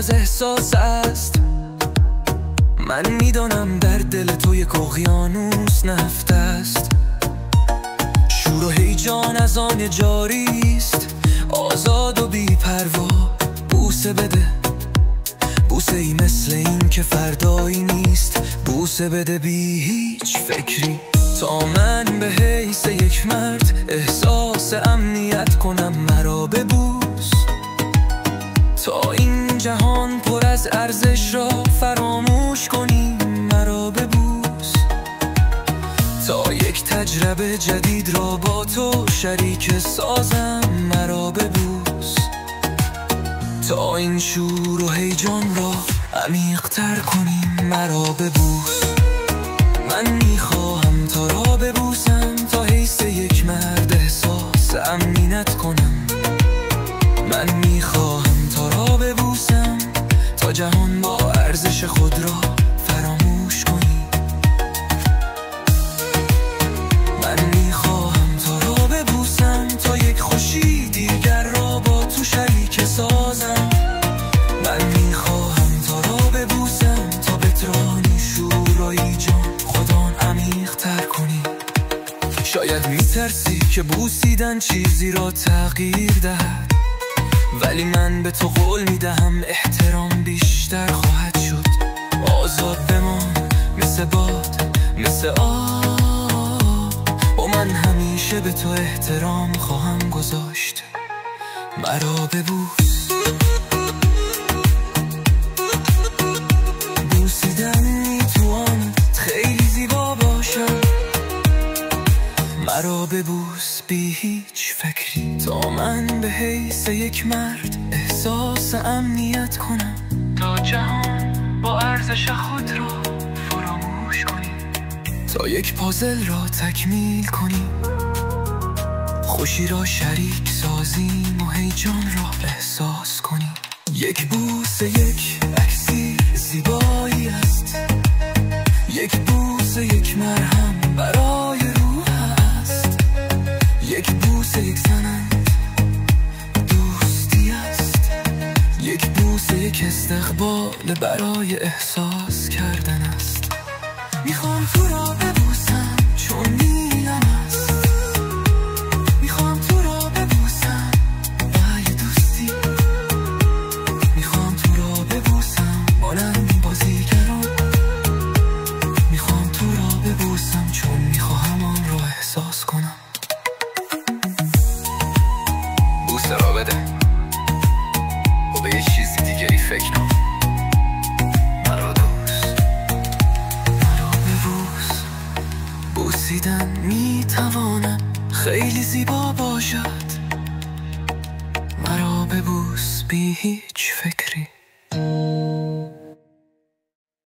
از احساس است. من میدانم در دل تو یک اقیانوس نفت است. شور و هیجان از آن جاریست، آزاد و بی پروا. بوسه بده، بوسه ای مثل این که فردایی نیست. بوسه بده بی هیچ فکری، تا من به حیث یک مرد احساس امنیت کنم. مرا ببوس تا این جهان پر از ارزش را فراموش کنی. مرا ببوس تا یک تجربه جدید را با تو شریک سازم. مرا ببوس تا این شور و هیجان را عمیق‌تر کنیم. مرا ببوس. من میخواهم تا را ببوسم، تا حیث یک مرد احساس امنیت کنم. من میخواهم تا را ببوسم، تا جهان با ارزش خود را فراموش کنی. من میخواهم تا را ببوسم، تا یک خوشی دیگر را با تو شریک سازم. من میخواهم تا را ببوسم، تا بترانی شور و هیجان خودان عمیق‌تر کنی. شاید میترسی که بوسیدن چیزی را تغییر دهد، ولی من به تو قول میدهم احترام بیشتر خواهد شد. آزاد بمان مثل باد، مثل آب، و من همیشه به تو احترام خواهم گذاشت. مرا ببوس. بوسیدن میتواند خیلی زیبا باشد. مرا ببوس بی هیچ فکری، تا من به حیث یک مرد احساس امنیت کنم. تا جهان با ارزش خود را فراموش کنی، تا یک پازل را تکمیل کنی. خوشی را شریک سازیم و هیجان را احساس کنی. یک بوسه یک اکسیر زیبایی است. یک بوسه یک مرهم برای روح است. یک بوسه یک زنند دوستی است. یک بوسه یک استقبال برای احساس کردن است. میخوام تو را ببوسم چون میلم است. میخوام تو را ببوسم برای دوستی. میخوام تو را ببوسم مانند بازیگران. میخوام تو را ببوسم چون میخواهم آن را احساس کنم. بوسه را بده و به یه چیزی دیگری فکر کن. مرا دوست، مرا ببوس. بوسیدن میتواند خیلی زیبا باشد. مرا ببوس بی هیچ فکری.